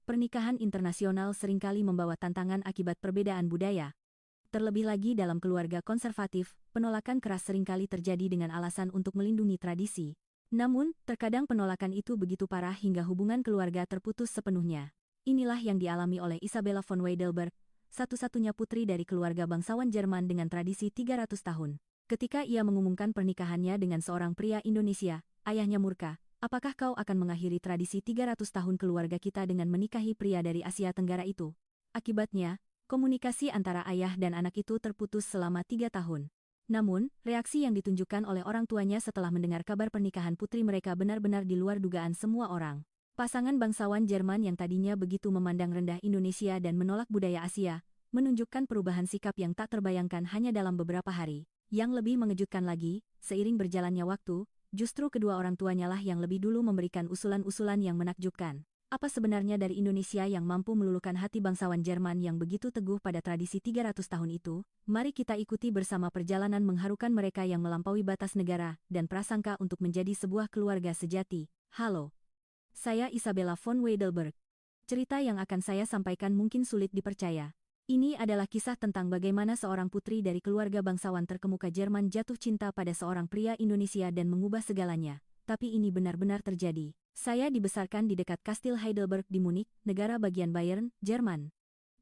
Pernikahan internasional seringkali membawa tantangan akibat perbedaan budaya. Terlebih lagi dalam keluarga konservatif, penolakan keras seringkali terjadi dengan alasan untuk melindungi tradisi. Namun, terkadang penolakan itu begitu parah hingga hubungan keluarga terputus sepenuhnya. Inilah yang dialami oleh Isabella von Weidelberg, satu-satunya putri dari keluarga bangsawan Jerman dengan tradisi 300 tahun. Ketika ia mengumumkan pernikahannya dengan seorang pria Indonesia, ayahnya murka. Apakah kau akan mengakhiri tradisi 300 tahun keluarga kita dengan menikahi pria dari Asia Tenggara itu? Akibatnya, komunikasi antara ayah dan anak itu terputus selama 3 tahun. Namun, reaksi yang ditunjukkan oleh orang tuanya setelah mendengar kabar pernikahan putri mereka benar-benar di luar dugaan semua orang. Pasangan bangsawan Jerman yang tadinya begitu memandang rendah Indonesia dan menolak budaya Asia, menunjukkan perubahan sikap yang tak terbayangkan hanya dalam beberapa hari. Yang lebih mengejutkan lagi, seiring berjalannya waktu, justru kedua orang tuanya lah yang lebih dulu memberikan usulan-usulan yang menakjubkan. Apa sebenarnya dari Indonesia yang mampu meluluhkan hati bangsawan Jerman yang begitu teguh pada tradisi 300 tahun itu? Mari kita ikuti bersama perjalanan mengharukan mereka yang melampaui batas negara dan prasangka untuk menjadi sebuah keluarga sejati. Halo, saya Isabella von Weidelberg. Cerita yang akan saya sampaikan mungkin sulit dipercaya. Ini adalah kisah tentang bagaimana seorang putri dari keluarga bangsawan terkemuka Jerman jatuh cinta pada seorang pria Indonesia dan mengubah segalanya. Tapi ini benar-benar terjadi. Saya dibesarkan di dekat Kastil Heidelberg di Munich, negara bagian Bayern, Jerman.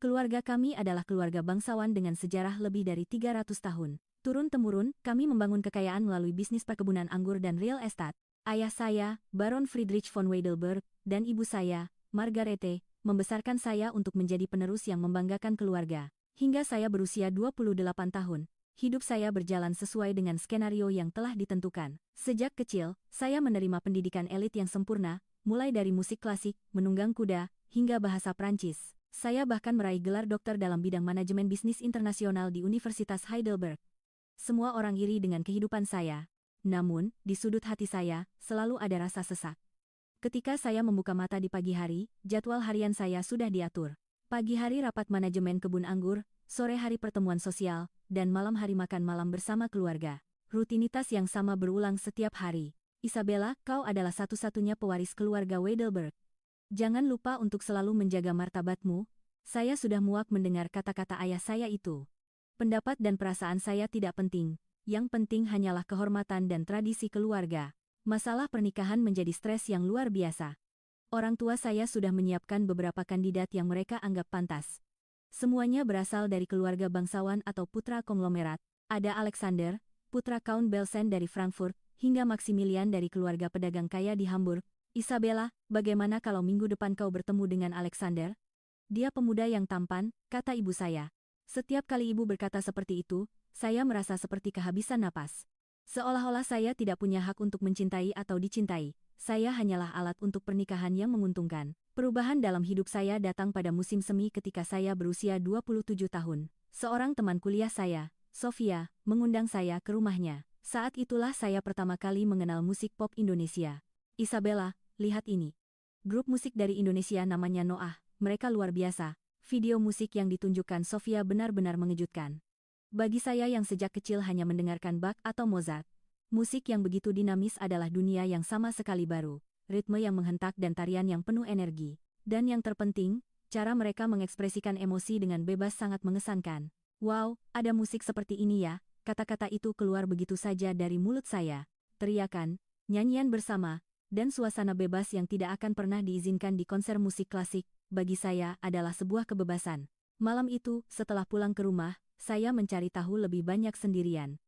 Keluarga kami adalah keluarga bangsawan dengan sejarah lebih dari 300 tahun. Turun-temurun, kami membangun kekayaan melalui bisnis perkebunan anggur dan real estate. Ayah saya, Baron Friedrich von Weidelberg, dan ibu saya, Margarete, membesarkan saya untuk menjadi penerus yang membanggakan keluarga. Hingga saya berusia 28 tahun, hidup saya berjalan sesuai dengan skenario yang telah ditentukan. Sejak kecil, saya menerima pendidikan elit yang sempurna, mulai dari musik klasik, menunggang kuda, hingga bahasa Prancis. Saya bahkan meraih gelar dokter dalam bidang manajemen bisnis internasional di Universitas Heidelberg. Semua orang iri dengan kehidupan saya. Namun, di sudut hati saya, selalu ada rasa sesak. Ketika saya membuka mata di pagi hari, jadwal harian saya sudah diatur. Pagi hari rapat manajemen kebun anggur, sore hari pertemuan sosial, dan malam hari makan malam bersama keluarga. Rutinitas yang sama berulang setiap hari. Isabella, kau adalah satu-satunya pewaris keluarga Weidelberg. Jangan lupa untuk selalu menjaga martabatmu. Saya sudah muak mendengar kata-kata ayah saya itu. Pendapat dan perasaan saya tidak penting. Yang penting hanyalah kehormatan dan tradisi keluarga. Masalah pernikahan menjadi stres yang luar biasa. Orang tua saya sudah menyiapkan beberapa kandidat yang mereka anggap pantas. Semuanya berasal dari keluarga bangsawan atau putra konglomerat. Ada Alexander, putra Count Belsen dari Frankfurt, hingga Maximilian dari keluarga pedagang kaya di Hamburg. Isabella, bagaimana kalau minggu depan kau bertemu dengan Alexander? Dia pemuda yang tampan, kata ibu saya. Setiap kali ibu berkata seperti itu, saya merasa seperti kehabisan napas. Seolah-olah saya tidak punya hak untuk mencintai atau dicintai. Saya hanyalah alat untuk pernikahan yang menguntungkan. Perubahan dalam hidup saya datang pada musim semi ketika saya berusia 27 tahun. Seorang teman kuliah saya, Sofia, mengundang saya ke rumahnya. Saat itulah saya pertama kali mengenal musik pop Indonesia. Isabella, lihat ini. Grup musik dari Indonesia namanya Noah. Mereka luar biasa. Video musik yang ditunjukkan Sofia benar-benar mengejutkan. Bagi saya yang sejak kecil hanya mendengarkan Bach atau Mozart, musik yang begitu dinamis adalah dunia yang sama sekali baru, ritme yang menghentak dan tarian yang penuh energi. Dan yang terpenting, cara mereka mengekspresikan emosi dengan bebas sangat mengesankan. Wow, ada musik seperti ini ya, kata-kata itu keluar begitu saja dari mulut saya. Teriakan, nyanyian bersama, dan suasana bebas yang tidak akan pernah diizinkan di konser musik klasik, bagi saya adalah sebuah kebebasan. Malam itu, setelah pulang ke rumah, saya mencari tahu lebih banyak sendirian.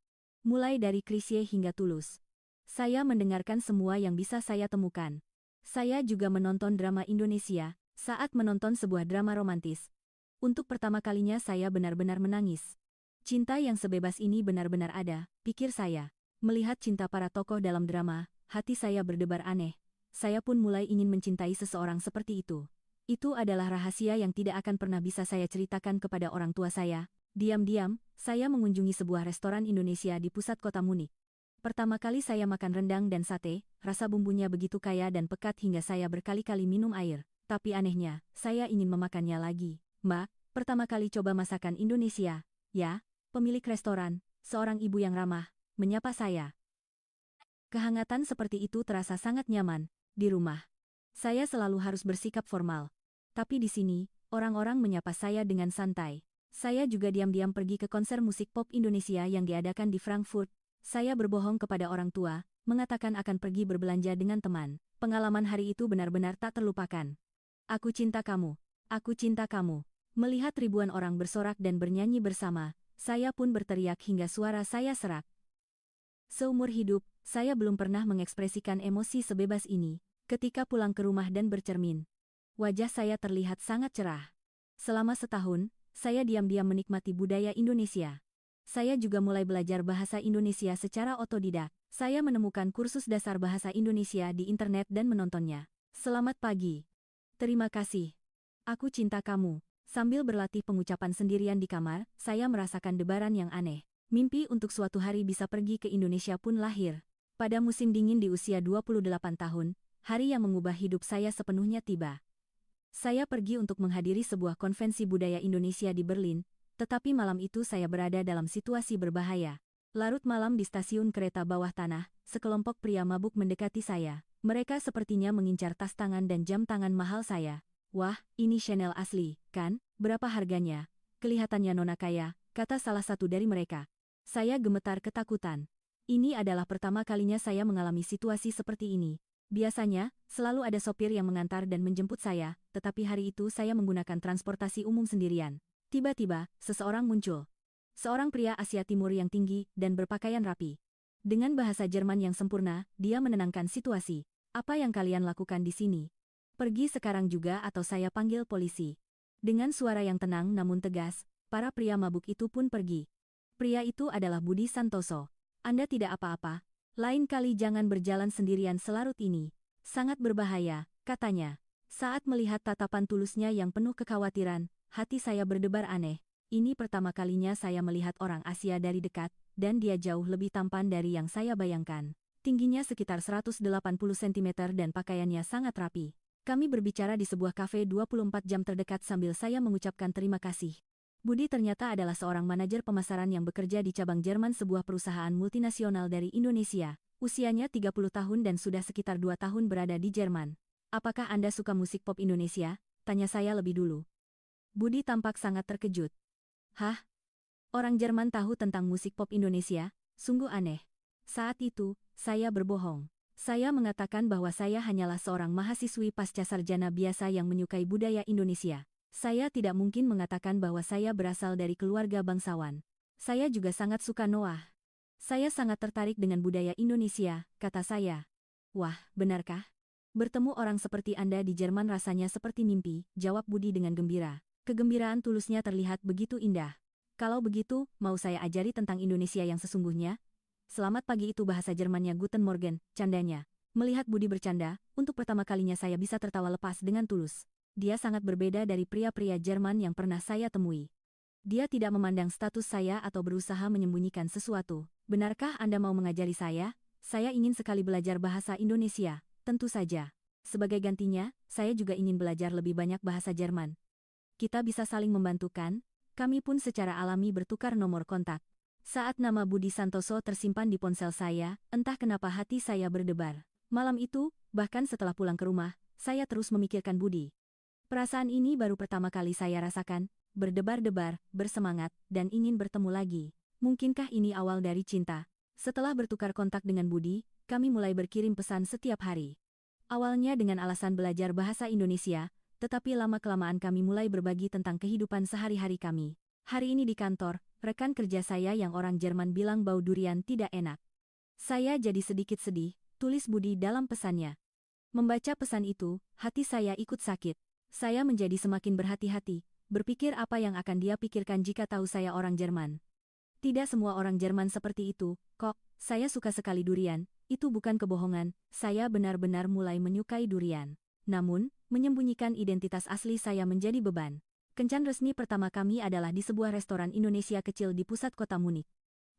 Mulai dari Chrisye hingga Tulus. Saya mendengarkan semua yang bisa saya temukan. Saya juga menonton drama Indonesia. Saat menonton sebuah drama romantis, untuk pertama kalinya saya benar-benar menangis. Cinta yang sebebas ini benar-benar ada, pikir saya. Melihat cinta para tokoh dalam drama, hati saya berdebar aneh. Saya pun mulai ingin mencintai seseorang seperti itu. Itu adalah rahasia yang tidak akan pernah bisa saya ceritakan kepada orang tua saya. Diam-diam, saya mengunjungi sebuah restoran Indonesia di pusat kota Munich. Pertama kali saya makan rendang dan sate, rasa bumbunya begitu kaya dan pekat hingga saya berkali-kali minum air. Tapi anehnya, saya ingin memakannya lagi. Mbak, pertama kali coba masakan Indonesia. Ya, pemilik restoran, seorang ibu yang ramah, menyapa saya. Kehangatan seperti itu terasa sangat nyaman. Di rumah, saya selalu harus bersikap formal. Tapi di sini, orang-orang menyapa saya dengan santai. Saya juga diam-diam pergi ke konser musik pop Indonesia yang diadakan di Frankfurt. Saya berbohong kepada orang tua, mengatakan akan pergi berbelanja dengan teman. Pengalaman hari itu benar-benar tak terlupakan. Aku cinta kamu. Aku cinta kamu. Melihat ribuan orang bersorak dan bernyanyi bersama, saya pun berteriak hingga suara saya serak. Seumur hidup, saya belum pernah mengekspresikan emosi sebebas ini. Ketika pulang ke rumah dan bercermin, wajah saya terlihat sangat cerah. Selama setahun, saya diam-diam menikmati budaya Indonesia. Saya juga mulai belajar bahasa Indonesia secara otodidak. Saya menemukan kursus dasar bahasa Indonesia di internet dan menontonnya. Selamat pagi. Terima kasih. Aku cinta kamu. Sambil berlatih pengucapan sendirian di kamar, saya merasakan debaran yang aneh. Mimpi untuk suatu hari bisa pergi ke Indonesia pun lahir. Pada musim dingin di usia 28 tahun, hari yang mengubah hidup saya sepenuhnya tiba. Saya pergi untuk menghadiri sebuah konvensi budaya Indonesia di Berlin, tetapi malam itu saya berada dalam situasi berbahaya. Larut malam di stasiun kereta bawah tanah, sekelompok pria mabuk mendekati saya. Mereka sepertinya mengincar tas tangan dan jam tangan mahal saya. Wah, ini Chanel asli, kan? Berapa harganya? Kelihatannya nona kaya, kata salah satu dari mereka. Saya gemetar ketakutan. Ini adalah pertama kalinya saya mengalami situasi seperti ini. Biasanya, selalu ada sopir yang mengantar dan menjemput saya, tetapi hari itu saya menggunakan transportasi umum sendirian. Tiba-tiba, seseorang muncul. Seorang pria Asia Timur yang tinggi dan berpakaian rapi. Dengan bahasa Jerman yang sempurna, dia menenangkan situasi. Apa yang kalian lakukan di sini? Pergi sekarang juga atau saya panggil polisi. Dengan suara yang tenang namun tegas, para pria mabuk itu pun pergi. Pria itu adalah Budi Santoso. Anda tidak apa-apa? Lain kali jangan berjalan sendirian selarut ini. Sangat berbahaya, katanya. Saat melihat tatapan tulusnya yang penuh kekhawatiran, hati saya berdebar aneh. Ini pertama kalinya saya melihat orang Asia dari dekat, dan dia jauh lebih tampan dari yang saya bayangkan. Tingginya sekitar 180 cm dan pakaiannya sangat rapi. Kami berbicara di sebuah kafe 24 jam terdekat sambil saya mengucapkan terima kasih. Budi ternyata adalah seorang manajer pemasaran yang bekerja di cabang Jerman sebuah perusahaan multinasional dari Indonesia. Usianya 30 tahun dan sudah sekitar 2 tahun berada di Jerman. Apakah Anda suka musik pop Indonesia? Tanya saya lebih dulu. Budi tampak sangat terkejut. Hah? Orang Jerman tahu tentang musik pop Indonesia? Sungguh aneh. Saat itu, saya berbohong. Saya mengatakan bahwa saya hanyalah seorang mahasiswi pasca sarjana biasa yang menyukai budaya Indonesia. Saya tidak mungkin mengatakan bahwa saya berasal dari keluarga bangsawan. Saya juga sangat suka Noah. Saya sangat tertarik dengan budaya Indonesia, kata saya. Wah, benarkah? Bertemu orang seperti Anda di Jerman rasanya seperti mimpi, jawab Budi dengan gembira. Kegembiraan tulusnya terlihat begitu indah. Kalau begitu, mau saya ajari tentang Indonesia yang sesungguhnya? Selamat pagi itu bahasa Jermannya Guten Morgen, candanya. Melihat Budi bercanda, untuk pertama kalinya saya bisa tertawa lepas dengan tulus. Dia sangat berbeda dari pria-pria Jerman yang pernah saya temui. Dia tidak memandang status saya atau berusaha menyembunyikan sesuatu. Benarkah Anda mau mengajari saya? Saya ingin sekali belajar bahasa Indonesia, tentu saja. Sebagai gantinya, saya juga ingin belajar lebih banyak bahasa Jerman. Kita bisa saling membantu kan? Kami pun secara alami bertukar nomor kontak. Saat nama Budi Santoso tersimpan di ponsel saya, entah kenapa hati saya berdebar. Malam itu, bahkan setelah pulang ke rumah, saya terus memikirkan Budi. Perasaan ini baru pertama kali saya rasakan, berdebar-debar, bersemangat, dan ingin bertemu lagi. Mungkinkah ini awal dari cinta? Setelah bertukar kontak dengan Budi, kami mulai berkirim pesan setiap hari. Awalnya dengan alasan belajar bahasa Indonesia, tetapi lama-kelamaan kami mulai berbagi tentang kehidupan sehari-hari kami. Hari ini di kantor, rekan kerja saya yang orang Jerman bilang bau durian tidak enak. Saya jadi sedikit sedih, tulis Budi dalam pesannya. Membaca pesan itu, hati saya ikut sakit. Saya menjadi semakin berhati-hati, berpikir apa yang akan dia pikirkan jika tahu saya orang Jerman. Tidak semua orang Jerman seperti itu, kok. Saya suka sekali durian, itu bukan kebohongan, saya benar-benar mulai menyukai durian. Namun, menyembunyikan identitas asli saya menjadi beban. Kencan resmi pertama kami adalah di sebuah restoran Indonesia kecil di pusat kota Munich.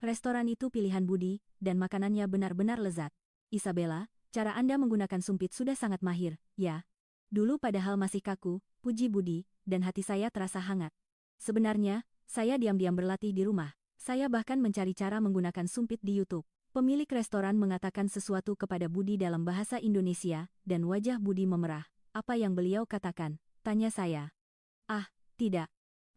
Restoran itu pilihan Budi, dan makanannya benar-benar lezat. Isabella, cara Anda menggunakan sumpit sudah sangat mahir, ya? Dulu padahal masih kaku, puji Budi, dan hati saya terasa hangat. Sebenarnya, saya diam-diam berlatih di rumah. Saya bahkan mencari cara menggunakan sumpit di YouTube. Pemilik restoran mengatakan sesuatu kepada Budi dalam bahasa Indonesia, dan wajah Budi memerah. Apa yang beliau katakan? Tanya saya. Ah, tidak.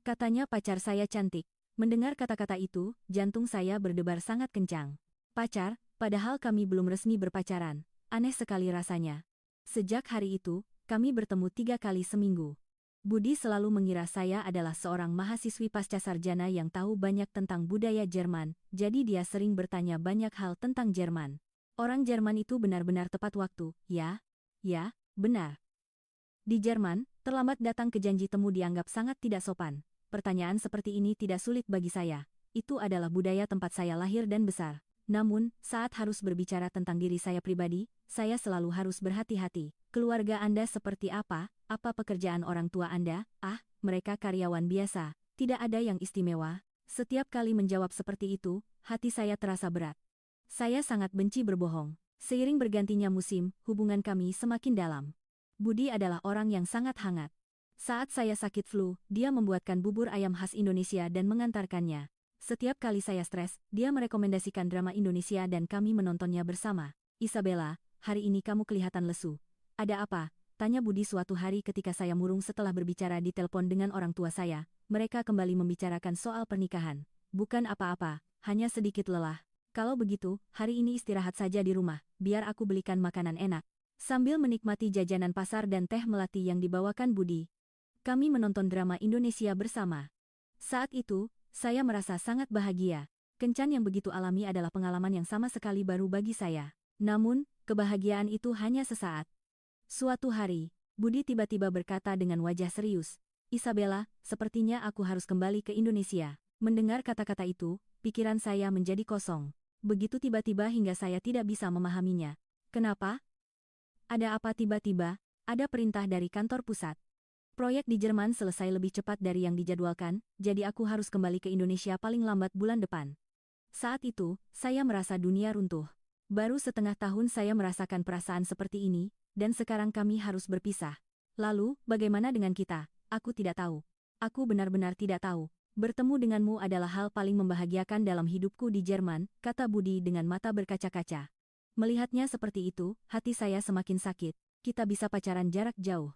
Katanya pacar saya cantik. Mendengar kata-kata itu, jantung saya berdebar sangat kencang. Pacar, padahal kami belum resmi berpacaran. Aneh sekali rasanya. Sejak hari itu, kami bertemu 3 kali seminggu. Budi selalu mengira saya adalah seorang mahasiswi pascasarjana yang tahu banyak tentang budaya Jerman, jadi dia sering bertanya banyak hal tentang Jerman. Orang Jerman itu benar-benar tepat waktu, ya? Ya, benar. Di Jerman, terlambat datang ke janji temu dianggap sangat tidak sopan. Pertanyaan seperti ini tidak sulit bagi saya. Itu adalah budaya tempat saya lahir dan besar. Namun, saat harus berbicara tentang diri saya pribadi, saya selalu harus berhati-hati. Keluarga Anda seperti apa? Apa pekerjaan orang tua Anda? Ah, mereka karyawan biasa. Tidak ada yang istimewa. Setiap kali menjawab seperti itu, hati saya terasa berat. Saya sangat benci berbohong. Seiring bergantinya musim, hubungan kami semakin dalam. Budi adalah orang yang sangat hangat. Saat saya sakit flu, dia membuatkan bubur ayam khas Indonesia dan mengantarkannya. Setiap kali saya stres, dia merekomendasikan drama Indonesia dan kami menontonnya bersama. Isabella, hari ini kamu kelihatan lesu. Ada apa? Tanya Budi suatu hari ketika saya murung setelah berbicara di telepon dengan orang tua saya. Mereka kembali membicarakan soal pernikahan. Bukan apa-apa, hanya sedikit lelah. Kalau begitu, hari ini istirahat saja di rumah, biar aku belikan makanan enak. Sambil menikmati jajanan pasar dan teh melati yang dibawakan Budi, kami menonton drama Indonesia bersama. Saat itu, saya merasa sangat bahagia. Kencan yang begitu alami adalah pengalaman yang sama sekali baru bagi saya. Namun, kebahagiaan itu hanya sesaat. Suatu hari, Budi tiba-tiba berkata dengan wajah serius, "Isabella, sepertinya aku harus kembali ke Indonesia." Mendengar kata-kata itu, pikiran saya menjadi kosong. Begitu tiba-tiba hingga saya tidak bisa memahaminya. Kenapa? Ada apa tiba-tiba? Ada perintah dari kantor pusat. Proyek di Jerman selesai lebih cepat dari yang dijadwalkan, jadi aku harus kembali ke Indonesia paling lambat bulan depan. Saat itu, saya merasa dunia runtuh. Baru setengah tahun saya merasakan perasaan seperti ini, dan sekarang kami harus berpisah. Lalu, bagaimana dengan kita? Aku tidak tahu. Aku benar-benar tidak tahu. Bertemu denganmu adalah hal paling membahagiakan dalam hidupku di Jerman, kata Budi dengan mata berkaca-kaca. Melihatnya seperti itu, hati saya semakin sakit. Kita bisa pacaran jarak jauh.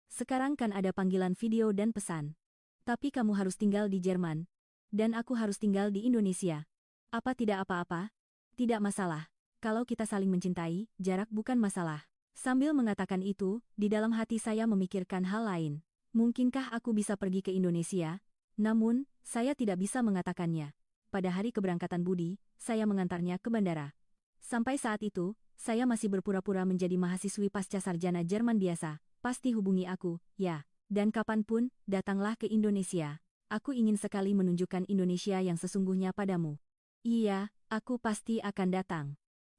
Sekarang kan ada panggilan video dan pesan. Tapi kamu harus tinggal di Jerman. Dan aku harus tinggal di Indonesia. Apa tidak apa-apa? Tidak masalah. Kalau kita saling mencintai, jarak bukan masalah. Sambil mengatakan itu, di dalam hati saya memikirkan hal lain. Mungkinkah aku bisa pergi ke Indonesia? Namun, saya tidak bisa mengatakannya. Pada hari keberangkatan Budi, saya mengantarnya ke bandara. Sampai saat itu, saya masih berpura-pura menjadi mahasiswi pascasarjana Jerman biasa. Pasti hubungi aku, ya. Dan kapanpun, datanglah ke Indonesia. Aku ingin sekali menunjukkan Indonesia yang sesungguhnya padamu. Iya, aku pasti akan datang.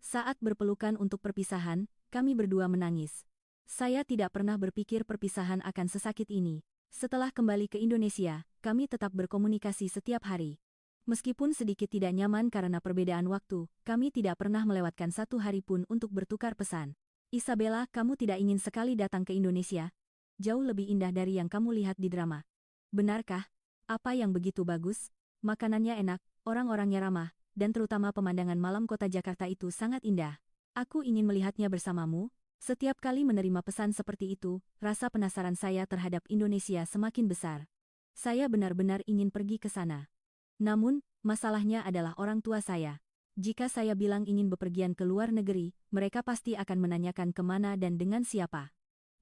Saat berpelukan untuk perpisahan, kami berdua menangis. Saya tidak pernah berpikir perpisahan akan sesakit ini. Setelah kembali ke Indonesia, kami tetap berkomunikasi setiap hari. Meskipun sedikit tidak nyaman karena perbedaan waktu, kami tidak pernah melewatkan satu hari pun untuk bertukar pesan. Isabella, kamu tidak ingin sekali datang ke Indonesia? Jauh lebih indah dari yang kamu lihat di drama. Benarkah? Apa yang begitu bagus? Makanannya enak, orang-orangnya ramah, dan terutama pemandangan malam kota Jakarta itu sangat indah. Aku ingin melihatnya bersamamu. Setiap kali menerima pesan seperti itu, rasa penasaran saya terhadap Indonesia semakin besar. Saya benar-benar ingin pergi ke sana. Namun, masalahnya adalah orang tua saya. Jika saya bilang ingin bepergian ke luar negeri, mereka pasti akan menanyakan kemana dan dengan siapa.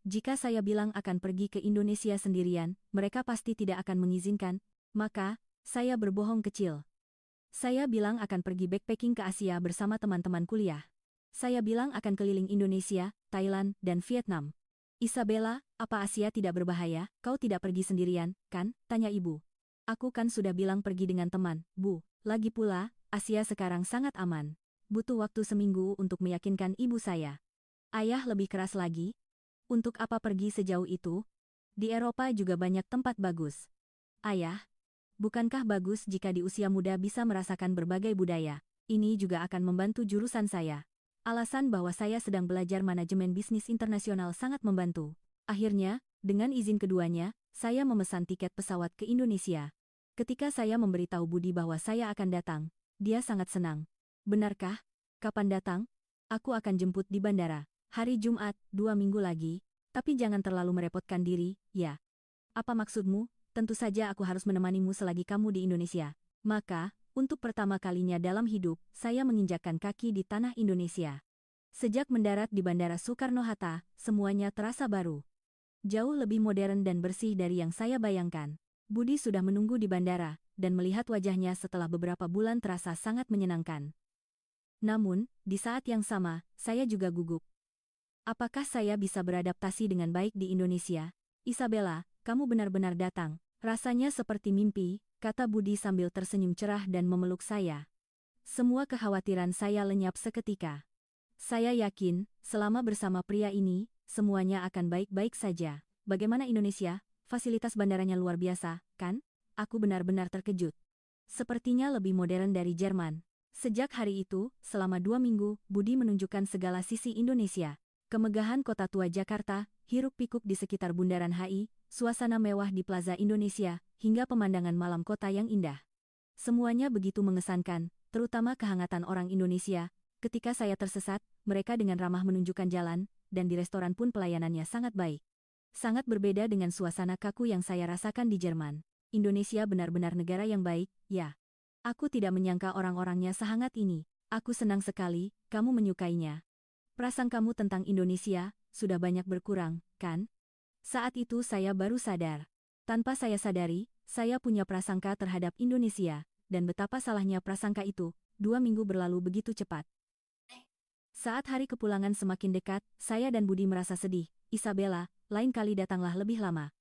Jika saya bilang akan pergi ke Indonesia sendirian, mereka pasti tidak akan mengizinkan, maka, saya berbohong kecil. Saya bilang akan pergi backpacking ke Asia bersama teman-teman kuliah. Saya bilang akan keliling Indonesia, Thailand, dan Vietnam. Isabella, apa Asia tidak berbahaya? Kau tidak pergi sendirian, kan? Tanya ibu. Aku kan sudah bilang pergi dengan teman, Bu. Lagi pula, Asia sekarang sangat aman. Butuh waktu seminggu untuk meyakinkan ibu saya. Ayah lebih keras lagi. Untuk apa pergi sejauh itu? Di Eropa juga banyak tempat bagus. Ayah, bukankah bagus jika di usia muda bisa merasakan berbagai budaya? Ini juga akan membantu jurusan saya. Alasan bahwa saya sedang belajar manajemen bisnis internasional sangat membantu. Akhirnya, dengan izin keduanya, saya memesan tiket pesawat ke Indonesia. Ketika saya memberitahu Budi bahwa saya akan datang, dia sangat senang. Benarkah? Kapan datang? Aku akan jemput di bandara. Hari Jumat, 2 minggu lagi. Tapi jangan terlalu merepotkan diri, ya. Apa maksudmu? Tentu saja aku harus menemanimu selagi kamu di Indonesia. Maka, untuk pertama kalinya dalam hidup, saya menginjakkan kaki di tanah Indonesia. Sejak mendarat di Bandara Soekarno-Hatta, semuanya terasa baru. Jauh lebih modern dan bersih dari yang saya bayangkan. Budi sudah menunggu di bandara, dan melihat wajahnya setelah beberapa bulan terasa sangat menyenangkan. Namun, di saat yang sama, saya juga gugup. Apakah saya bisa beradaptasi dengan baik di Indonesia? Isabella, kamu benar-benar datang. Rasanya seperti mimpi, kata Budi sambil tersenyum cerah dan memeluk saya. Semua kekhawatiran saya lenyap seketika. Saya yakin, selama bersama pria ini, semuanya akan baik-baik saja. Bagaimana Indonesia? Fasilitas bandaranya luar biasa, kan? Aku benar-benar terkejut. Sepertinya lebih modern dari Jerman. Sejak hari itu, selama 2 minggu, Budi menunjukkan segala sisi Indonesia. Kemegahan kota tua Jakarta, hiruk-pikuk di sekitar Bundaran HI, suasana mewah di Plaza Indonesia, hingga pemandangan malam kota yang indah. Semuanya begitu mengesankan, terutama kehangatan orang Indonesia. Ketika saya tersesat, mereka dengan ramah menunjukkan jalan, dan di restoran pun pelayanannya sangat baik. Sangat berbeda dengan suasana kaku yang saya rasakan di Jerman. Indonesia benar-benar negara yang baik, ya. Aku tidak menyangka orang-orangnya sehangat ini. Aku senang sekali, kamu menyukainya. Prasangkamu tentang Indonesia sudah banyak berkurang, kan? Saat itu saya baru sadar. Tanpa saya sadari, saya punya prasangka terhadap Indonesia, dan betapa salahnya prasangka itu. 2 minggu berlalu begitu cepat. Saat hari kepulangan semakin dekat, saya dan Budi merasa sedih. Isabella, lain kali datanglah lebih lama.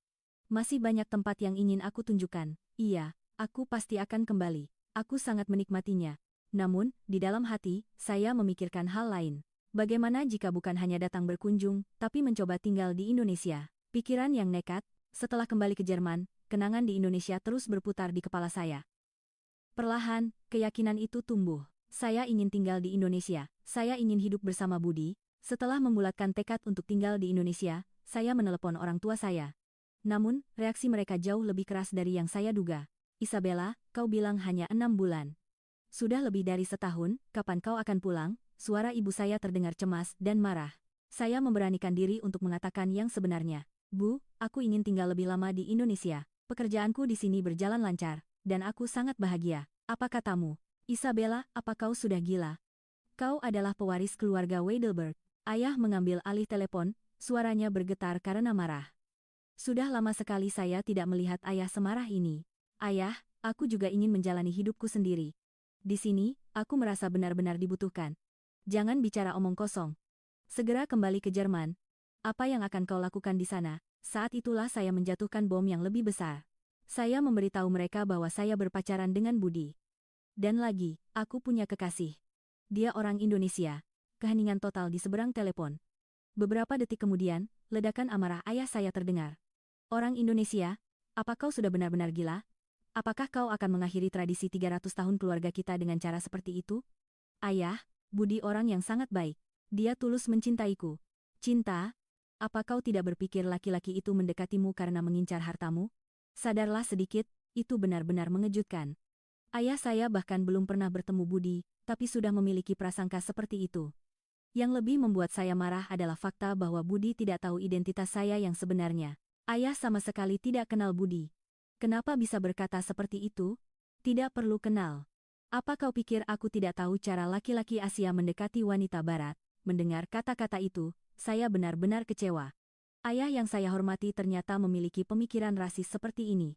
Masih banyak tempat yang ingin aku tunjukkan. Iya, aku pasti akan kembali. Aku sangat menikmatinya. Namun, di dalam hati, saya memikirkan hal lain. Bagaimana jika bukan hanya datang berkunjung, tapi mencoba tinggal di Indonesia? Pikiran yang nekat, setelah kembali ke Jerman, kenangan di Indonesia terus berputar di kepala saya. Perlahan, keyakinan itu tumbuh. Saya ingin tinggal di Indonesia. Saya ingin hidup bersama Budi. Setelah membulatkan tekad untuk tinggal di Indonesia, saya menelepon orang tua saya. Namun, reaksi mereka jauh lebih keras dari yang saya duga. Isabella, kau bilang hanya 6 bulan. Sudah lebih dari setahun, kapan kau akan pulang? Suara ibu saya terdengar cemas dan marah. Saya memberanikan diri untuk mengatakan yang sebenarnya. Bu, aku ingin tinggal lebih lama di Indonesia. Pekerjaanku di sini berjalan lancar, dan aku sangat bahagia. Apa katamu? Isabella, apa kau sudah gila? Kau adalah pewaris keluarga Weidelberg. Ayah mengambil alih telepon, suaranya bergetar karena marah. Sudah lama sekali saya tidak melihat ayah semarah ini. Ayah, aku juga ingin menjalani hidupku sendiri. Di sini, aku merasa benar-benar dibutuhkan. Jangan bicara omong kosong. Segera kembali ke Jerman. Apa yang akan kau lakukan di sana? Saat itulah saya menjatuhkan bom yang lebih besar. Saya memberitahu mereka bahwa saya berpacaran dengan Budi. Dan lagi, aku punya kekasih. Dia orang Indonesia. Keheningan total di seberang telepon. Beberapa detik kemudian, ledakan amarah ayah saya terdengar. Orang Indonesia, apa kau sudah benar-benar gila? Apakah kau akan mengakhiri tradisi 300 tahun keluarga kita dengan cara seperti itu? Ayah, Budi orang yang sangat baik. Dia tulus mencintaiku. Cinta? Apa kau tidak berpikir laki-laki itu mendekatimu karena mengincar hartamu? Sadarlah sedikit, itu benar-benar mengejutkan. Ayah saya bahkan belum pernah bertemu Budi, tapi sudah memiliki prasangka seperti itu. Yang lebih membuat saya marah adalah fakta bahwa Budi tidak tahu identitas saya yang sebenarnya. Ayah sama sekali tidak kenal Budi. Kenapa bisa berkata seperti itu? Tidak perlu kenal. Apa kau pikir aku tidak tahu cara laki-laki Asia mendekati wanita Barat? Mendengar kata-kata itu, saya benar-benar kecewa. Ayah yang saya hormati ternyata memiliki pemikiran rasis seperti ini.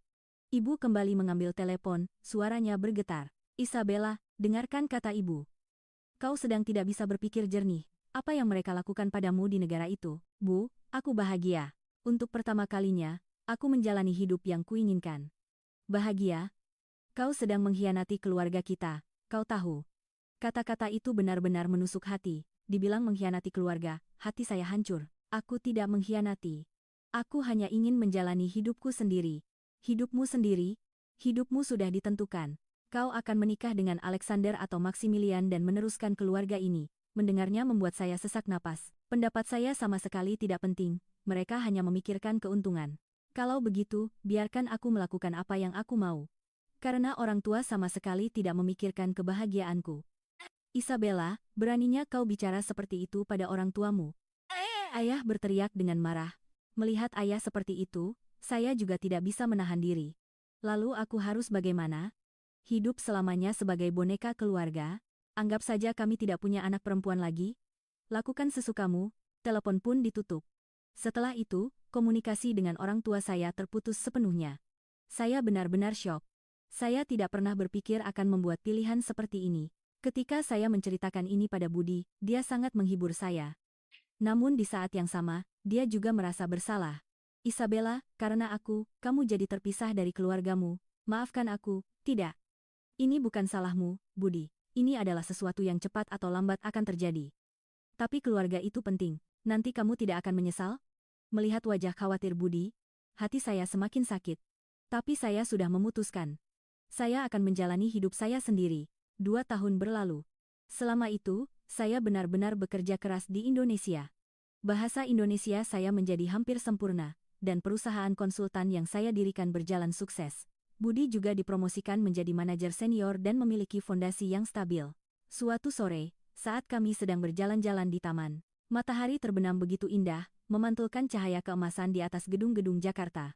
Ibu kembali mengambil telepon, suaranya bergetar. Isabella, dengarkan kata ibu. Kau sedang tidak bisa berpikir jernih. Apa yang mereka lakukan padamu di negara itu? Bu, aku bahagia. Untuk pertama kalinya, aku menjalani hidup yang kuinginkan. Bahagia? Kau sedang mengkhianati keluarga kita, kau tahu. Kata-kata itu benar-benar menusuk hati. Dibilang mengkhianati keluarga, hati saya hancur. Aku tidak mengkhianati. Aku hanya ingin menjalani hidupku sendiri. Hidupmu sendiri? Hidupmu sudah ditentukan. Kau akan menikah dengan Alexander atau Maximilian dan meneruskan keluarga ini. Mendengarnya membuat saya sesak napas. Pendapat saya sama sekali tidak penting. Mereka hanya memikirkan keuntungan. Kalau begitu, biarkan aku melakukan apa yang aku mau. Karena orang tua sama sekali tidak memikirkan kebahagiaanku. Isabella, beraninya kau bicara seperti itu pada orang tuamu? Ayah berteriak dengan marah, Melihat ayah seperti itu, saya juga tidak bisa menahan diri. Lalu aku harus bagaimana? Hidup selamanya sebagai boneka keluarga? Anggap saja kami tidak punya anak perempuan lagi? Lakukan sesukamu, telepon pun ditutup. Setelah itu, komunikasi dengan orang tua saya terputus sepenuhnya. Saya benar-benar syok. Saya tidak pernah berpikir akan membuat pilihan seperti ini. Ketika saya menceritakan ini pada Budi, dia sangat menghibur saya. Namun di saat yang sama, dia juga merasa bersalah. Isabella, karena kamu jadi terpisah dari keluargamu. Maafkan aku, tidak. Ini bukan salahmu, Budi. Ini adalah sesuatu yang cepat atau lambat akan terjadi. Tapi keluarga itu penting. Nanti kamu tidak akan menyesal? Melihat wajah khawatir Budi, hati saya semakin sakit. Tapi saya sudah memutuskan. Saya akan menjalani hidup saya sendiri. 2 tahun berlalu. Selama itu, saya benar-benar bekerja keras di Indonesia. Bahasa Indonesia saya menjadi hampir sempurna, dan perusahaan konsultan yang saya dirikan berjalan sukses. Budi juga dipromosikan menjadi manajer senior dan memiliki fondasi yang stabil. Suatu sore, saat kami sedang berjalan-jalan di taman, matahari terbenam begitu indah, memantulkan cahaya keemasan di atas gedung-gedung Jakarta.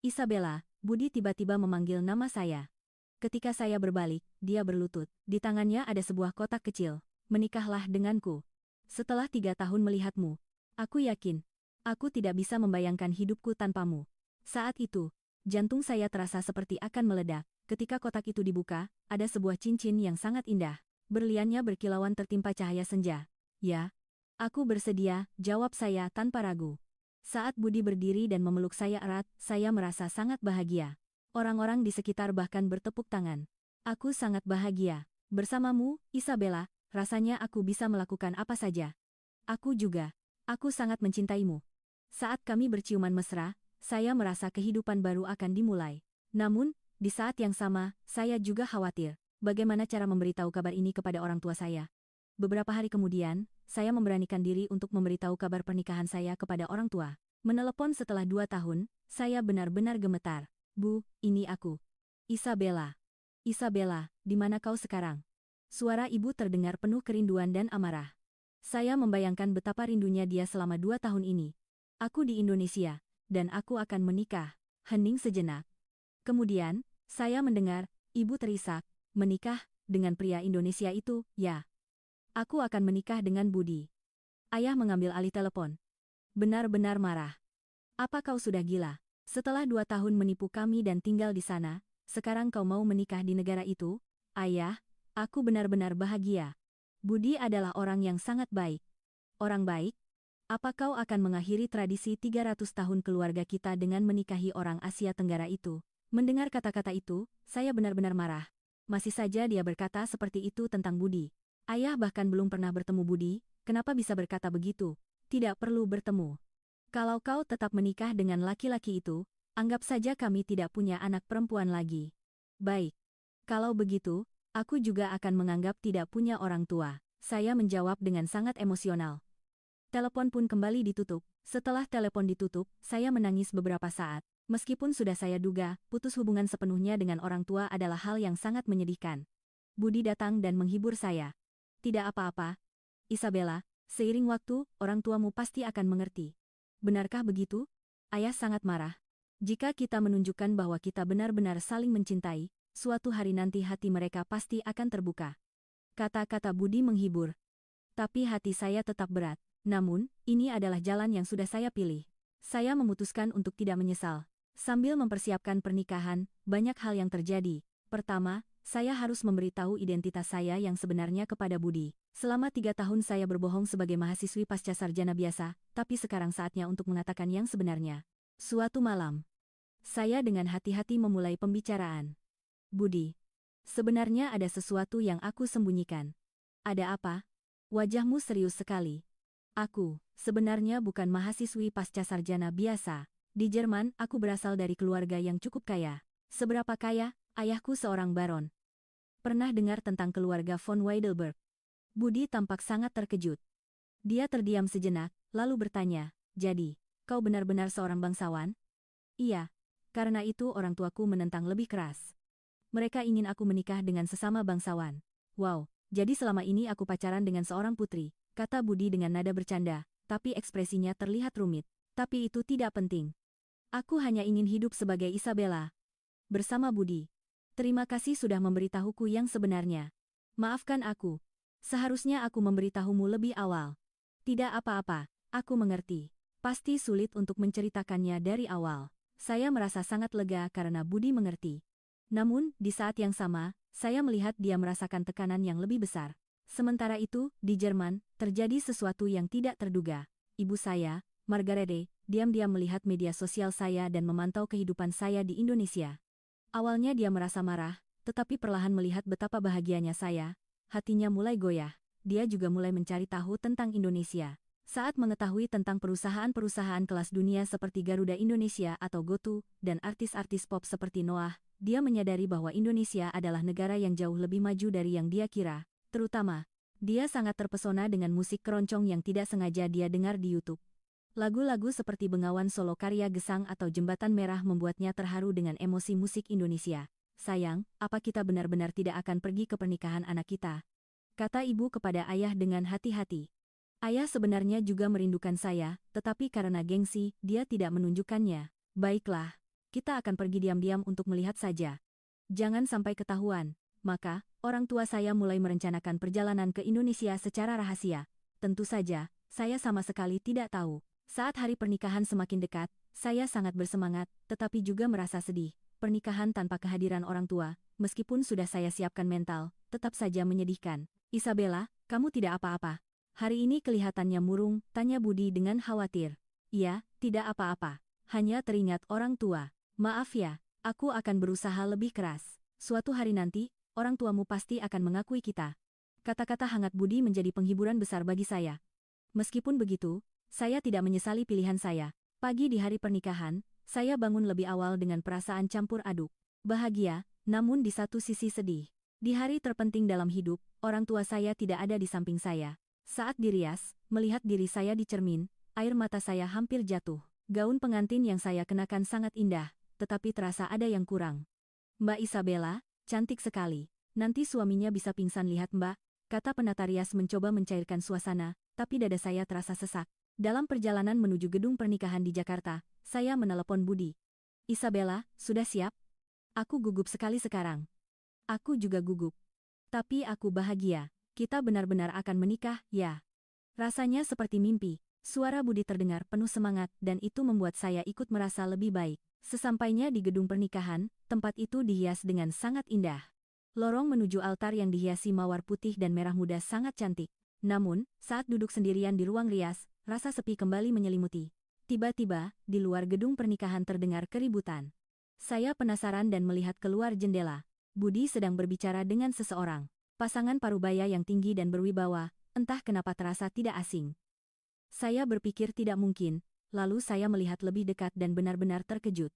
Isabella, Budi tiba-tiba memanggil nama saya. Ketika saya berbalik, dia berlutut. Di tangannya ada sebuah kotak kecil. Menikahlah denganku. Setelah 3 tahun melihatmu, aku yakin, aku tidak bisa membayangkan hidupku tanpamu. Saat itu, jantung saya terasa seperti akan meledak. Ketika kotak itu dibuka, ada sebuah cincin yang sangat indah. Berliannya berkilauan tertimpa cahaya senja. Ya, aku bersedia, jawab saya tanpa ragu. Saat Budi berdiri dan memeluk saya erat, saya merasa sangat bahagia. Orang-orang di sekitar bahkan bertepuk tangan. Aku sangat bahagia. Bersamamu, Isabella, rasanya aku bisa melakukan apa saja. Aku juga. Aku sangat mencintaimu. Saat kami berciuman mesra, saya merasa kehidupan baru akan dimulai. Namun, di saat yang sama, saya juga khawatir. Bagaimana cara memberitahu kabar ini kepada orang tua saya? Beberapa hari kemudian, saya memberanikan diri untuk memberitahu kabar pernikahan saya kepada orang tua. Menelepon setelah 2 tahun, saya benar-benar gemetar. Bu, ini aku. Isabella. Isabella, di mana kau sekarang? Suara ibu terdengar penuh kerinduan dan amarah. Saya membayangkan betapa rindunya dia selama 2 tahun ini. Aku di Indonesia, dan aku akan menikah. Hening sejenak. Kemudian, saya mendengar, ibu terisak, menikah dengan pria Indonesia itu, ya. Aku akan menikah dengan Budi. Ayah mengambil alih telepon. Benar-benar marah. Apa kau sudah gila? Setelah 2 tahun menipu kami dan tinggal di sana, sekarang kau mau menikah di negara itu? Ayah, aku benar-benar bahagia. Budi adalah orang yang sangat baik. Orang baik? Apa kau akan mengakhiri tradisi 300 tahun keluarga kita dengan menikahi orang Asia Tenggara itu? Mendengar kata-kata itu, saya benar-benar marah. Masih saja dia berkata seperti itu tentang Budi. Ayah bahkan belum pernah bertemu Budi, kenapa bisa berkata begitu? Tidak perlu bertemu. Kalau kau tetap menikah dengan laki-laki itu, anggap saja kami tidak punya anak perempuan lagi. Baik. Kalau begitu, aku juga akan menganggap tidak punya orang tua. Saya menjawab dengan sangat emosional. Telepon pun kembali ditutup. Setelah telepon ditutup, saya menangis beberapa saat. Meskipun sudah saya duga, putus hubungan sepenuhnya dengan orang tua adalah hal yang sangat menyedihkan. Budi datang dan menghibur saya. Tidak apa-apa, Isabella, seiring waktu, orang tuamu pasti akan mengerti. Benarkah begitu? Ayah sangat marah. Jika kita menunjukkan bahwa kita benar-benar saling mencintai, suatu hari nanti hati mereka pasti akan terbuka. Kata-kata Budi menghibur. Tapi hati saya tetap berat. Namun, ini adalah jalan yang sudah saya pilih. Saya memutuskan untuk tidak menyesal. Sambil mempersiapkan pernikahan, banyak hal yang terjadi. Pertama, saya harus memberitahu identitas saya yang sebenarnya kepada Budi. Selama 3 tahun saya berbohong sebagai mahasiswi pasca sarjana biasa, tapi sekarang saatnya untuk mengatakan yang sebenarnya. Suatu malam, saya dengan hati-hati memulai pembicaraan. Budi, sebenarnya ada sesuatu yang aku sembunyikan. Ada apa? Wajahmu serius sekali. Aku, sebenarnya bukan mahasiswi pasca sarjana biasa. Di Jerman, aku berasal dari keluarga yang cukup kaya. Seberapa kaya? Ayahku seorang baron. Pernah dengar tentang keluarga von Weidelberg? Budi tampak sangat terkejut. Dia terdiam sejenak, lalu bertanya, jadi, kau benar-benar seorang bangsawan? Iya, karena itu orang tuaku menentang lebih keras. Mereka ingin aku menikah dengan sesama bangsawan. Wow, jadi selama ini aku pacaran dengan seorang putri, kata Budi dengan nada bercanda, tapi ekspresinya terlihat rumit. Tapi itu tidak penting. Aku hanya ingin hidup sebagai Isabella. Bersama Budi. Terima kasih sudah memberitahuku yang sebenarnya. Maafkan aku. Seharusnya aku memberitahumu lebih awal. Tidak apa-apa, aku mengerti. Pasti sulit untuk menceritakannya dari awal. Saya merasa sangat lega karena Budi mengerti. Namun, di saat yang sama, saya melihat dia merasakan tekanan yang lebih besar. Sementara itu, di Jerman, terjadi sesuatu yang tidak terduga. Ibu saya, Margarete, diam-diam melihat media sosial saya dan memantau kehidupan saya di Indonesia. Awalnya dia merasa marah, tetapi perlahan melihat betapa bahagianya saya, hatinya mulai goyah. Dia juga mulai mencari tahu tentang Indonesia. Saat mengetahui tentang perusahaan-perusahaan kelas dunia seperti Garuda Indonesia atau GoTo, dan artis-artis pop seperti Noah, dia menyadari bahwa Indonesia adalah negara yang jauh lebih maju dari yang dia kira. Terutama, dia sangat terpesona dengan musik keroncong yang tidak sengaja dia dengar di YouTube. Lagu-lagu seperti Bengawan Solo karya Gesang atau Jembatan Merah membuatnya terharu dengan emosi musik Indonesia. Sayang, apa kita benar-benar tidak akan pergi ke pernikahan anak kita? Kata ibu kepada ayah dengan hati-hati. Ayah sebenarnya juga merindukan saya, tetapi karena gengsi, dia tidak menunjukkannya. Baiklah, kita akan pergi diam-diam untuk melihat saja. Jangan sampai ketahuan. Maka, orang tua saya mulai merencanakan perjalanan ke Indonesia secara rahasia. Tentu saja, saya sama sekali tidak tahu. Saat hari pernikahan semakin dekat, saya sangat bersemangat, tetapi juga merasa sedih. Pernikahan tanpa kehadiran orang tua, meskipun sudah saya siapkan mental, tetap saja menyedihkan. Isabella, kamu tidak apa-apa. Hari ini kelihatannya murung, tanya Budi dengan khawatir. Iya, tidak apa-apa. Hanya teringat orang tua. Maaf ya, aku akan berusaha lebih keras. Suatu hari nanti, orang tuamu pasti akan mengakui kita. Kata-kata hangat Budi menjadi penghiburan besar bagi saya. Meskipun begitu, saya tidak menyesali pilihan saya. Pagi di hari pernikahan, saya bangun lebih awal dengan perasaan campur aduk. Bahagia, namun di satu sisi sedih. Di hari terpenting dalam hidup, orang tua saya tidak ada di samping saya. Saat dirias, melihat diri saya di cermin, air mata saya hampir jatuh. Gaun pengantin yang saya kenakan sangat indah, tetapi terasa ada yang kurang. Mbak Isabella, cantik sekali. Nanti suaminya bisa pingsan lihat Mbak, kata penata rias mencoba mencairkan suasana, tapi dada saya terasa sesak. Dalam perjalanan menuju gedung pernikahan di Jakarta, saya menelepon Budi. Isabella, sudah siap? Aku gugup sekali sekarang. Aku juga gugup. Tapi aku bahagia. Kita benar-benar akan menikah, ya. Rasanya seperti mimpi. Suara Budi terdengar penuh semangat dan itu membuat saya ikut merasa lebih baik. Sesampainya di gedung pernikahan, tempat itu dihias dengan sangat indah. Lorong menuju altar yang dihiasi mawar putih dan merah muda sangat cantik. Namun, saat duduk sendirian di ruang rias, rasa sepi kembali menyelimuti. Tiba-tiba, di luar gedung pernikahan terdengar keributan. Saya penasaran dan melihat keluar jendela. Budi sedang berbicara dengan seseorang. Pasangan parubaya yang tinggi dan berwibawa, entah kenapa terasa tidak asing. Saya berpikir tidak mungkin, lalu saya melihat lebih dekat dan benar-benar terkejut.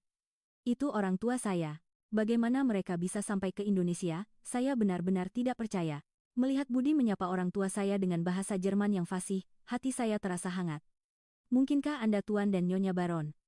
Itu orang tua saya. Bagaimana mereka bisa sampai ke Indonesia? Saya benar-benar tidak percaya. Melihat Budi menyapa orang tua saya dengan bahasa Jerman yang fasih, hati saya terasa hangat. Mungkinkah Anda Tuan dan Nyonya Baron?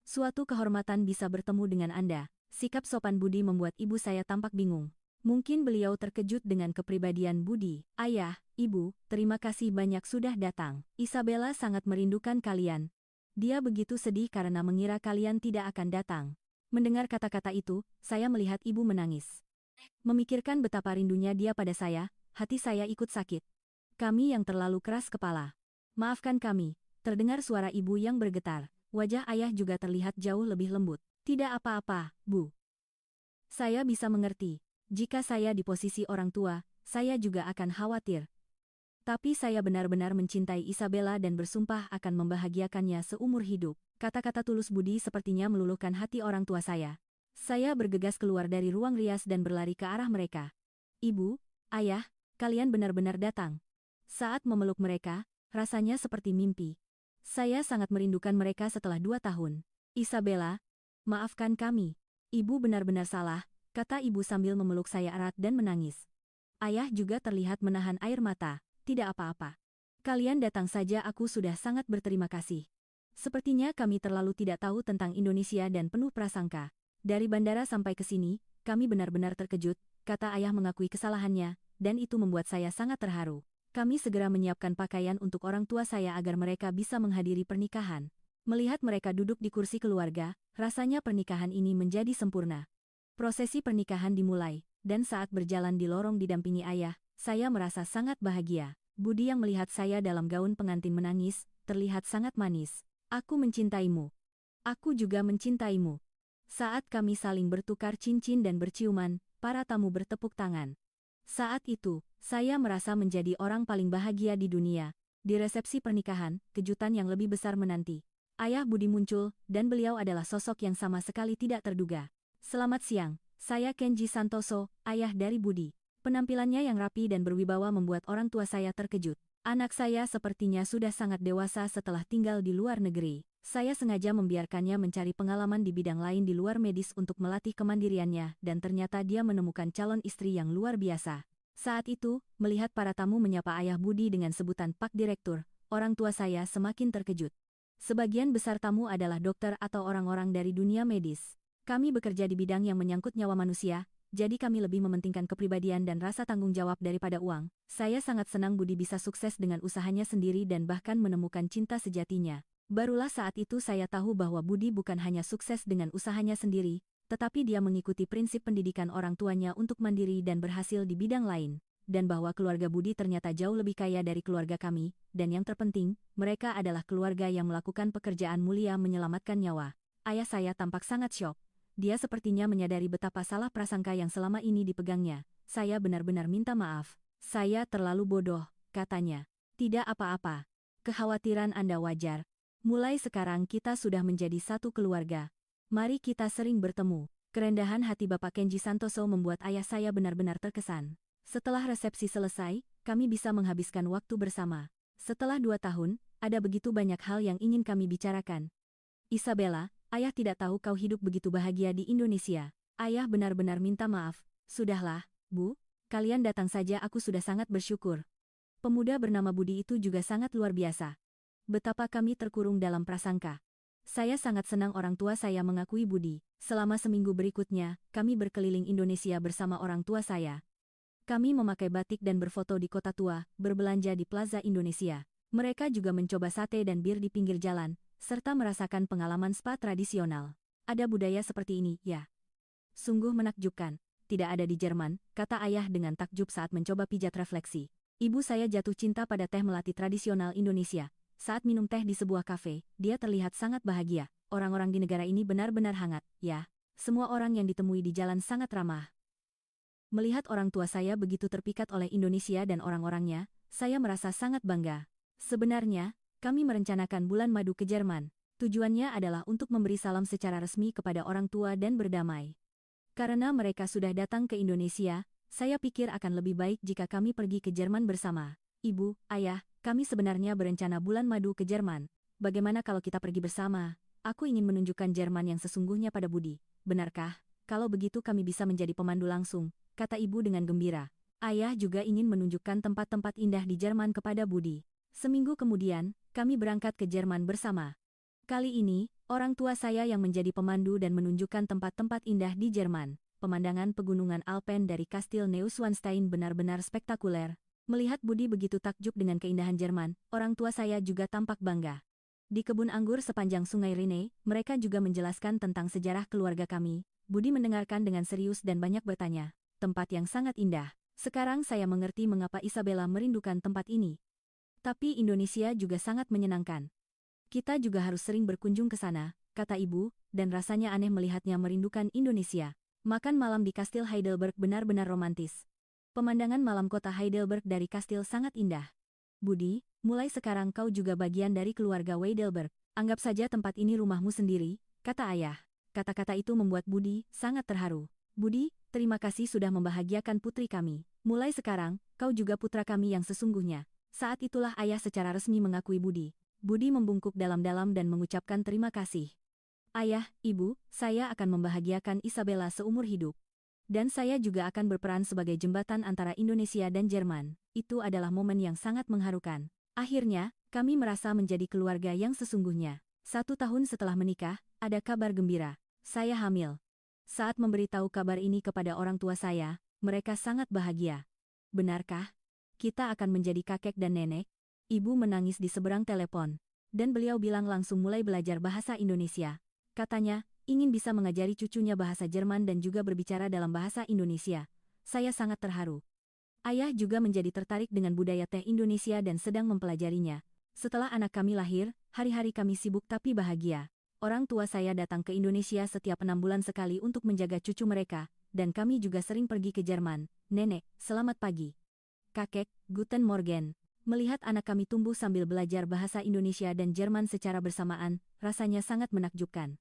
Suatu kehormatan bisa bertemu dengan Anda. Sikap sopan Budi membuat ibu saya tampak bingung. Mungkin beliau terkejut dengan kepribadian Budi. Ayah, ibu, terima kasih banyak sudah datang. Isabella sangat merindukan kalian. Dia begitu sedih karena mengira kalian tidak akan datang. Mendengar kata-kata itu, saya melihat ibu menangis. Memikirkan betapa rindunya dia pada saya, hati saya ikut sakit. Kami yang terlalu keras kepala. Maafkan kami, terdengar suara ibu yang bergetar. Wajah ayah juga terlihat jauh lebih lembut. Tidak apa-apa, Bu. Saya bisa mengerti. Jika saya di posisi orang tua, saya juga akan khawatir. Tapi saya benar-benar mencintai Isabella dan bersumpah akan membahagiakannya seumur hidup. Kata-kata tulus Budi sepertinya meluluhkan hati orang tua saya. Saya bergegas keluar dari ruang rias dan berlari ke arah mereka. Ibu, ayah, kalian benar-benar datang. Saat memeluk mereka, rasanya seperti mimpi. Saya sangat merindukan mereka setelah 2 tahun. Isabella, maafkan kami. Ibu benar-benar salah, kata ibu sambil memeluk saya erat dan menangis. Ayah juga terlihat menahan air mata. Tidak apa-apa. Kalian datang saja, aku sudah sangat berterima kasih. Sepertinya kami terlalu tidak tahu tentang Indonesia dan penuh prasangka. Dari bandara sampai ke sini, kami benar-benar terkejut, kata ayah mengakui kesalahannya, dan itu membuat saya sangat terharu. Kami segera menyiapkan pakaian untuk orang tua saya agar mereka bisa menghadiri pernikahan. Melihat mereka duduk di kursi keluarga, rasanya pernikahan ini menjadi sempurna. Prosesi pernikahan dimulai, dan saat berjalan di lorong didampingi ayah, saya merasa sangat bahagia. Budi yang melihat saya dalam gaun pengantin menangis, terlihat sangat manis. Aku mencintaimu. Aku juga mencintaimu. Saat kami saling bertukar cincin dan berciuman, para tamu bertepuk tangan. Saat itu, saya merasa menjadi orang paling bahagia di dunia. Di resepsi pernikahan, kejutan yang lebih besar menanti. Ayah Budi muncul, dan beliau adalah sosok yang sama sekali tidak terduga. Selamat siang, saya Kenji Santoso, ayah dari Budi. Penampilannya yang rapi dan berwibawa membuat orang tua saya terkejut. Anak saya sepertinya sudah sangat dewasa setelah tinggal di luar negeri. Saya sengaja membiarkannya mencari pengalaman di bidang lain di luar medis untuk melatih kemandiriannya, dan ternyata dia menemukan calon istri yang luar biasa. Saat itu, melihat para tamu menyapa ayah Budi dengan sebutan Pak Direktur, orang tua saya semakin terkejut. Sebagian besar tamu adalah dokter atau orang-orang dari dunia medis. Kami bekerja di bidang yang menyangkut nyawa manusia, jadi kami lebih mementingkan kepribadian dan rasa tanggung jawab daripada uang. Saya sangat senang Budi bisa sukses dengan usahanya sendiri dan bahkan menemukan cinta sejatinya. Barulah saat itu saya tahu bahwa Budi bukan hanya sukses dengan usahanya sendiri, tetapi dia mengikuti prinsip pendidikan orang tuanya untuk mandiri dan berhasil di bidang lain, dan bahwa keluarga Budi ternyata jauh lebih kaya dari keluarga kami, dan yang terpenting, mereka adalah keluarga yang melakukan pekerjaan mulia menyelamatkan nyawa. Ayah saya tampak sangat syok. Dia sepertinya menyadari betapa salah prasangka yang selama ini dipegangnya. Saya benar-benar minta maaf. Saya terlalu bodoh, katanya. Tidak apa-apa. Kekhawatiran Anda wajar. Mulai sekarang kita sudah menjadi satu keluarga. Mari kita sering bertemu. Kerendahan hati Bapak Kenji Santoso membuat ayah saya benar-benar terkesan. Setelah resepsi selesai, kami bisa menghabiskan waktu bersama. Setelah 2 tahun, ada begitu banyak hal yang ingin kami bicarakan. Isabella, ayah tidak tahu kau hidup begitu bahagia di Indonesia. Ayah benar-benar minta maaf. Sudahlah, Bu. Kalian datang saja, aku sudah sangat bersyukur. Pemuda bernama Budi itu juga sangat luar biasa. Betapa kami terkurung dalam prasangka. Saya sangat senang orang tua saya mengakui Budi. Selama seminggu berikutnya, kami berkeliling Indonesia bersama orang tua saya. Kami memakai batik dan berfoto di kota tua, berbelanja di Plaza Indonesia. Mereka juga mencoba sate dan bir di pinggir jalan, serta merasakan pengalaman spa tradisional. Ada budaya seperti ini, ya? Sungguh menakjubkan. Tidak ada di Jerman, kata ayah dengan takjub saat mencoba pijat refleksi. Ibu saya jatuh cinta pada teh melati tradisional Indonesia. Saat minum teh di sebuah kafe, dia terlihat sangat bahagia. Orang-orang di negara ini benar-benar hangat, ya. Semua orang yang ditemui di jalan sangat ramah. Melihat orang tua saya begitu terpikat oleh Indonesia dan orang-orangnya, saya merasa sangat bangga. Sebenarnya, kami merencanakan bulan madu ke Jerman. Tujuannya adalah untuk memberi salam secara resmi kepada orang tua dan berdamai. Karena mereka sudah datang ke Indonesia, saya pikir akan lebih baik jika kami pergi ke Jerman bersama. Ibu, ayah, kami sebenarnya berencana bulan madu ke Jerman. Bagaimana kalau kita pergi bersama? Aku ingin menunjukkan Jerman yang sesungguhnya pada Budi. Benarkah? Kalau begitu kami bisa menjadi pemandu langsung, kata ibu dengan gembira. Ayah juga ingin menunjukkan tempat-tempat indah di Jerman kepada Budi. Seminggu kemudian, kami berangkat ke Jerman bersama. Kali ini, orang tua saya yang menjadi pemandu dan menunjukkan tempat-tempat indah di Jerman. Pemandangan pegunungan Alpen dari Kastil Neuschwanstein benar-benar spektakuler. Melihat Budi begitu takjub dengan keindahan Jerman, orang tua saya juga tampak bangga. Di kebun anggur sepanjang sungai Rhine, mereka juga menjelaskan tentang sejarah keluarga kami. Budi mendengarkan dengan serius dan banyak bertanya. Tempat yang sangat indah. Sekarang saya mengerti mengapa Isabella merindukan tempat ini. Tapi Indonesia juga sangat menyenangkan. Kita juga harus sering berkunjung ke sana, kata ibu, dan rasanya aneh melihatnya merindukan Indonesia. Makan malam di Kastil Heidelberg benar-benar romantis. Pemandangan malam kota Heidelberg dari kastil sangat indah. Budi, mulai sekarang kau juga bagian dari keluarga Heidelberg. Anggap saja tempat ini rumahmu sendiri, kata ayah. Kata-kata itu membuat Budi sangat terharu. Budi, terima kasih sudah membahagiakan putri kami. Mulai sekarang, kau juga putra kami yang sesungguhnya. Saat itulah ayah secara resmi mengakui Budi. Budi membungkuk dalam-dalam dan mengucapkan terima kasih. Ayah, ibu, saya akan membahagiakan Isabella seumur hidup. Dan saya juga akan berperan sebagai jembatan antara Indonesia dan Jerman. Itu adalah momen yang sangat mengharukan. Akhirnya, kami merasa menjadi keluarga yang sesungguhnya. 1 tahun setelah menikah, ada kabar gembira. Saya hamil. Saat memberitahu kabar ini kepada orang tua saya, mereka sangat bahagia. Benarkah? Kita akan menjadi kakek dan nenek? Ibu menangis di seberang telepon. dan beliau bilang langsung mulai belajar bahasa Indonesia. Katanya, ingin bisa mengajari cucunya bahasa Jerman dan juga berbicara dalam bahasa Indonesia. Saya sangat terharu. Ayah juga menjadi tertarik dengan budaya teh Indonesia dan sedang mempelajarinya. Setelah anak kami lahir, hari-hari kami sibuk tapi bahagia. Orang tua saya datang ke Indonesia setiap 6 bulan sekali untuk menjaga cucu mereka, dan kami juga sering pergi ke Jerman. Nenek, selamat pagi. Kakek, Guten Morgen. Melihat anak kami tumbuh sambil belajar bahasa Indonesia dan Jerman secara bersamaan, rasanya sangat menakjubkan.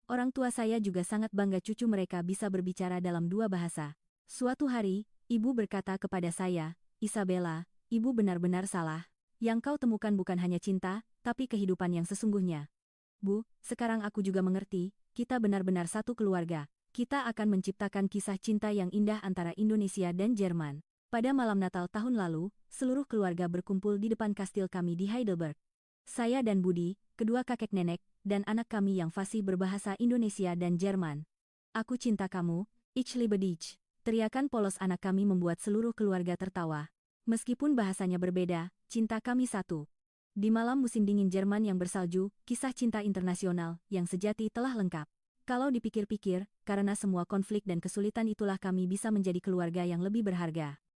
Orang tua saya juga sangat bangga cucu mereka bisa berbicara dalam dua bahasa. Suatu hari, ibu berkata kepada saya, "Isabella, ibu benar-benar salah. Yang kau temukan bukan hanya cinta, tapi kehidupan yang sesungguhnya." Bu, sekarang aku juga mengerti, kita benar-benar satu keluarga. Kita akan menciptakan kisah cinta yang indah antara Indonesia dan Jerman. Pada malam Natal tahun lalu, seluruh keluarga berkumpul di depan kastil kami di Heidelberg. Saya dan Budi, kedua kakek nenek, dan anak kami yang fasih berbahasa Indonesia dan Jerman. "Aku cinta kamu, ich liebe dich." Teriakan polos anak kami membuat seluruh keluarga tertawa. Meskipun bahasanya berbeda, cinta kami satu. Di malam musim dingin Jerman yang bersalju, kisah cinta internasional yang sejati telah lengkap. Kalau dipikir-pikir, karena semua konflik dan kesulitan itulah kami bisa menjadi keluarga yang lebih berharga.